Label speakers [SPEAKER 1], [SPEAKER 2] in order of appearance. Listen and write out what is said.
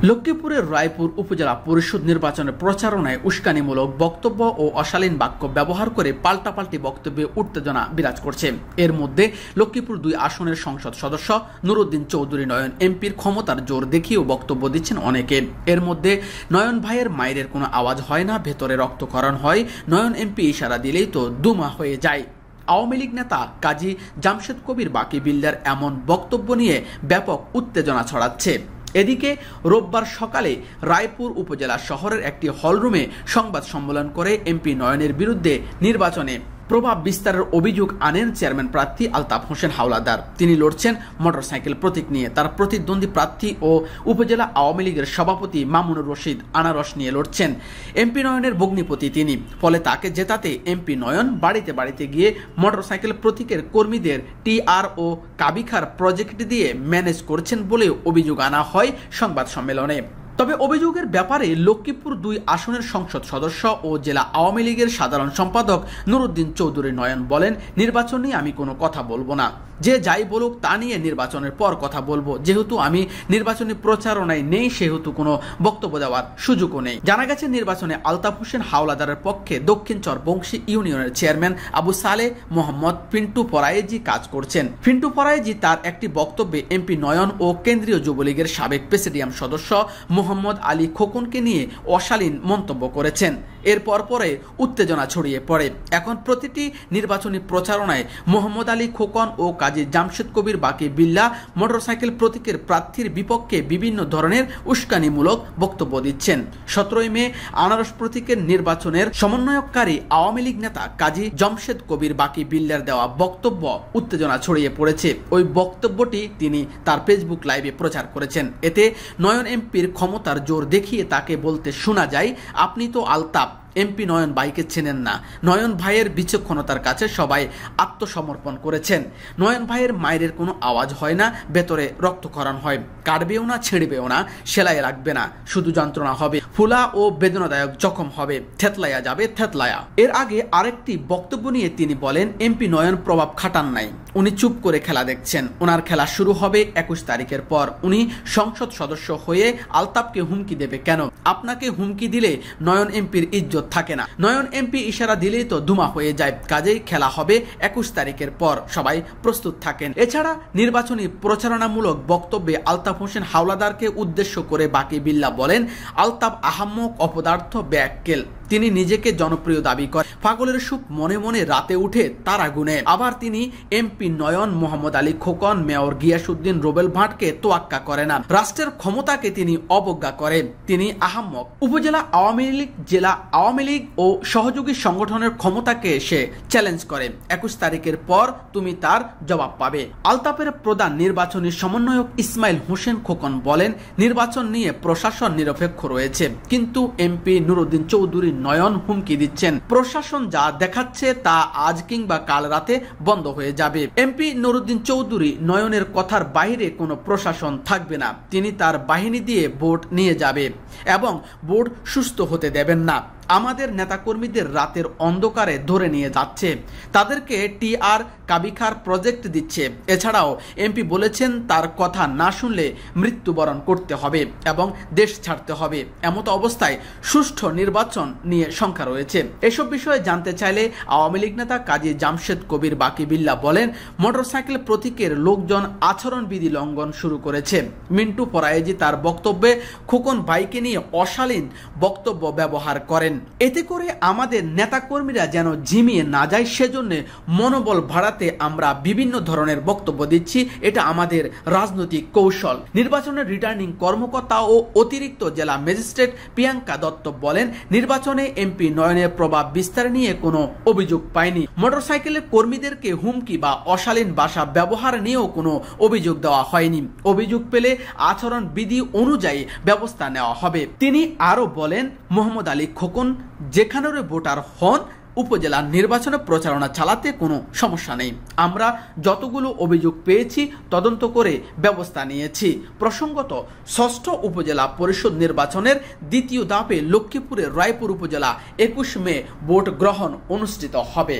[SPEAKER 1] লক্ষ্মীপুরের রায়পুর উপজেলা পরিষদ নির্বাচনের প্রচারণায় উস্কানিমূলক বক্তব্য ও অশালীন বাক্য ব্যবহার করে পাল্টাপাল্টি বক্তব্যে উত্তেজনা বিরাজ করছে। এর মধ্যে লক্ষ্মীপুর 2 আসনের সংসদ সদস্য নুরুদ্দিন চৌধুরী নয়ন এমপির ক্ষমতার জোর দেখিয়েও বক্তব্য দিচ্ছেন অনেকে। এর মধ্যে নয়ন ভাইয়ের মায়ের কোনো আওয়াজ হয় না, ভেতরে রক্তক্ষরণ হয়, নয়ন এমপি ইশারা দিলেই তো দুমা হয়ে যায়। আওয়ামী লীগ নেতা কাজী জামশেদ কবির বাকি বিল্ডার এমন বক্তব্য নিয়ে ব্যাপক উত্তেজনা ছড়াচ্ছে। এদিকে রোববার সকালে রায়পুর উপজেলা শহরের একটি হলরুমে সংবাদ সম্মেলন করে এমপি নয়নের বিরুদ্ধে নির্বাচনে প্রভাব বিস্তারের অভিযোগ আনেন চেয়ারম্যান প্রার্থী আলতাফ হোসেন হাওলাদার। তিনি লড়ছেন মোটরসাইকেল প্রতীক নিয়ে। তার প্রতিদ্বন্দ্বী প্রার্থী ও উপজেলা আওয়ামী লীগের সভাপতি মামুনুর রশিদ আনারস নিয়ে লড়ছেন। এমপি নয়নের ভগ্নিপতি তিনি, ফলে তাকে জেতাতে এমপি নয়ন বাড়িতে বাড়িতে গিয়ে মোটরসাইকেল প্রতীকের কর্মীদের টিআর ও কাবিখার প্রজেক্ট দিয়ে ম্যানেজ করছেন বলে অভিযোগ আনা হয় সংবাদ সম্মেলনে। তবে অভিযোগের ব্যাপারে লক্ষ্মীপুর 2 আসনের সংসদ সদস্য ও জেলা আওয়ামী লীগের সাধারণ সম্পাদক নুরুদ্দিন চৌধুরী নয়ন বলেন, নির্বাচন নিয়ে আমি কোনো কথা বলবো না, যে যাই বলুক তা নিয়ে নির্বাচনের পর কথা বলবো। যেহেতু আমি নির্বাচনী প্রচারণায় নেই, সেহেতু কোনো বক্তব্য দেওয়ার সুযোগও নেই। জানা গেছে নির্বাচনে আলতাফ হোসেন হাওলাদারের পক্ষে দক্ষিণ চর বংশী ইউনিয়নের চেয়ারম্যান আবু সালে মোহাম্মদ ফিন্টু ফরায়েজি কাজ করছেন। ফিন্টু ফরায়েজি তার একটি বক্তব্যে এমপি নয়ন ও কেন্দ্রীয় যুবলীগের সাবেক প্রেসিডিয়াম সদস্য মোহাম্মদ আলী খোকনকে নিয়ে অশালীন মন্তব্য করেছেন। এরপর পরে উত্তেজনা ছড়িয়ে পড়ে। এখন প্রতিটি নির্বাচনী প্রচারণায় মোহাম্মদ আলী খোকন ও কাজী জামশেদ কবির বাকি বিল্লা মোটরসাইকেল প্রতীকের প্রার্থীর বিপক্ষে বিভিন্ন ধরনের উস্কানিমূলক বক্তব্য দিচ্ছেন। 17 মে আনারস প্রতীকের নির্বাচনের সমন্বয়কারী আওয়ামী লীগ নেতা কাজী জামশেদ কবির বাকি বিল্লার দেওয়া বক্তব্য উত্তেজনা ছড়িয়ে পড়েছে। ওই বক্তব্যটি তিনি তার ফেসবুক লাইভে প্রচার করেছেন। এতে নয়ন এমপির ক্ষমতার জোর দেখিয়ে তাকে বলতে শোনা যায়, আপনি তো আলতাফ, এমপি নয়ন ভাইকে চেনেন না। নয়ন ভাইয়ের বিচক্ষণতার কাছে সবাই আত্মসমর্পণ করেছেন। নয়ন ভাইয়ের মায়ের কোনো আওয়াজ হয় না, ভেতরে রক্তক্ষরণ হয়, কাটবেও না, ছেড়বেও না, সেলাই রাখবে না, শুধু যন্ত্রণা হবে, ফুলা ও বেদনাদায়ক জখম হবে, থেতলায়া যাবে, থেতলায়া। এর আগে আরেকটি বক্তব্য নিয়ে তিনি বলেন, এমপি নয়ন প্রভাব খাটান নাই, উনি চুপ করে খেলা দেখছেন। ওনার খেলা শুরু হবে 21 তারিখের পর। উনি সংসদ সদস্য হয়ে আলতাফকে হুমকি দেবে কেন? আপনাকে হুমকি দিলে নয়ন এমপির ইজ্জত থাকে না। নয়ন এমপি ইশারা দিলেই তো ধুমা হয়ে যায়। কাজেই খেলা হবে 21 তারিখের পর, সবাই প্রস্তুত থাকেন। এছাড়া নির্বাচনী প্রচারণামূলক বক্তব্যে আলতাফ হোসেন হাওলাদারকে উদ্দেশ্য করে বাকি বিল্লা বলেন, আলতাফ আহাম্মক, অপদার্থ, ব্যাককেল। তিনি নিজেকে জনপ্রিয় দাবি করেন। পাগলের সুখ মনে মনে রাতে উঠে তারা গুনে। আবার তিনি এমপি নয়ন, মোহাম্মদ আলী খোকন, মেয়র গিয়াসউদ্দিন রুবেল ভাটকে তোয়াক্কা করে না। রাষ্ট্রের ক্ষমতাকে তিনি অবজ্ঞা করেন। তিনি আহাম্মক। উপজেলা আওয়ামী লীগ, জেলা আওয়ামী লীগ ও সহযোগী সংগঠনের ক্ষমতাকে সে চ্যালেঞ্জ করে। 21 তারিখের পর তুমি তার জবাব পাবে। আলতাফের প্রধান নির্বাচনী সমন্বয়ক ইসমাইল হোসেন খোকন বলেন, নির্বাচন নিয়ে প্রশাসন নিরপেক্ষ রয়েছে, কিন্তু এমপি নুরুদ্দিন চৌধুরী নয়ন হুমকি দিচ্ছেন। প্রশাসন যা দেখাচ্ছে তা আজ কিংবা কাল রাতে বন্ধ হয়ে যাবে। এমপি নুরুদ্দিন চৌধুরী নয়নের কথার বাইরে কোনো প্রশাসন থাকবে না। তিনি তার বাহিনী দিয়ে ভোট নিয়ে যাবে এবং ভোট সুস্থ হতে দেবেন না। আমাদের নেতাকর্মীদের রাতের অন্ধকারে ধরে নিয়ে যাচ্ছে, তাদেরকে টিআর কাবিখার প্রজেক্ট দিচ্ছে। এছাড়াও এমপি বলেছেন, তার কথা না শুনলে মৃত্যুবরণ করতে হবে এবং দেশ ছাড়তে হবে। এমত অবস্থায় সুষ্ঠু নির্বাচন নিয়ে শঙ্কা রয়েছে। এসব বিষয়ে জানতে চাইলে আওয়ামী লীগ নেতা কাজী জামশেদ কবির বাকি বিল্লা বলেন, মোটরসাইকেল প্রতীকের লোকজন আচরণবিধি লঙ্ঘন শুরু করেছে। মিন্টু ফরায়েজি তার বক্তব্যে খোকন ভাইকে নিয়ে অশালীন বক্তব্য ব্যবহার করেন। এতে করে আমাদের নেতাকর্মীরা যেন ঝিমিয়ে না যায়, সেজন্য মনোবল বাড়াতে আমরা বিভিন্ন ধরনের বক্তব্য দিচ্ছি। এটা আমাদের রাজনৈতিক কৌশল। নির্বাচনের রিটার্নিং কর্মকর্তা ও অতিরিক্ত জেলা ম্যাজিস্ট্রেট প্রিয়াঙ্কা দত্ত বলেন, নির্বাচনে এমপি নয়নের প্রভাব বিস্তার নিয়ে কোনো অভিযোগ পায়নি। মোটরসাইকেলের কর্মীদেরকে হুমকি বা অশালীন ভাষা ব্যবহার নিয়েও কোনো অভিযোগ দেওয়া হয়নি। অভিযোগ পেলে আচরণ বিধি অনুযায়ী ব্যবস্থা নেওয়া হবে। তিনি আরো বলেন, মোহাম্মদ আলী খোকন যেখানের ভোটার হন, উপজেলা নির্বাচনে প্রচারণা চালাতে কোনো সমস্যা নেই। আমরা যতগুলো অভিযোগ পেয়েছি তদন্ত করে ব্যবস্থা নিয়েছি। প্রসঙ্গত, 6ষ্ঠ উপজেলা পরিষদ নির্বাচনের দ্বিতীয় ধাপে লক্ষ্মীপুরের রায়পুর উপজেলা 21 মে ভোট গ্রহণ অনুষ্ঠিত হবে।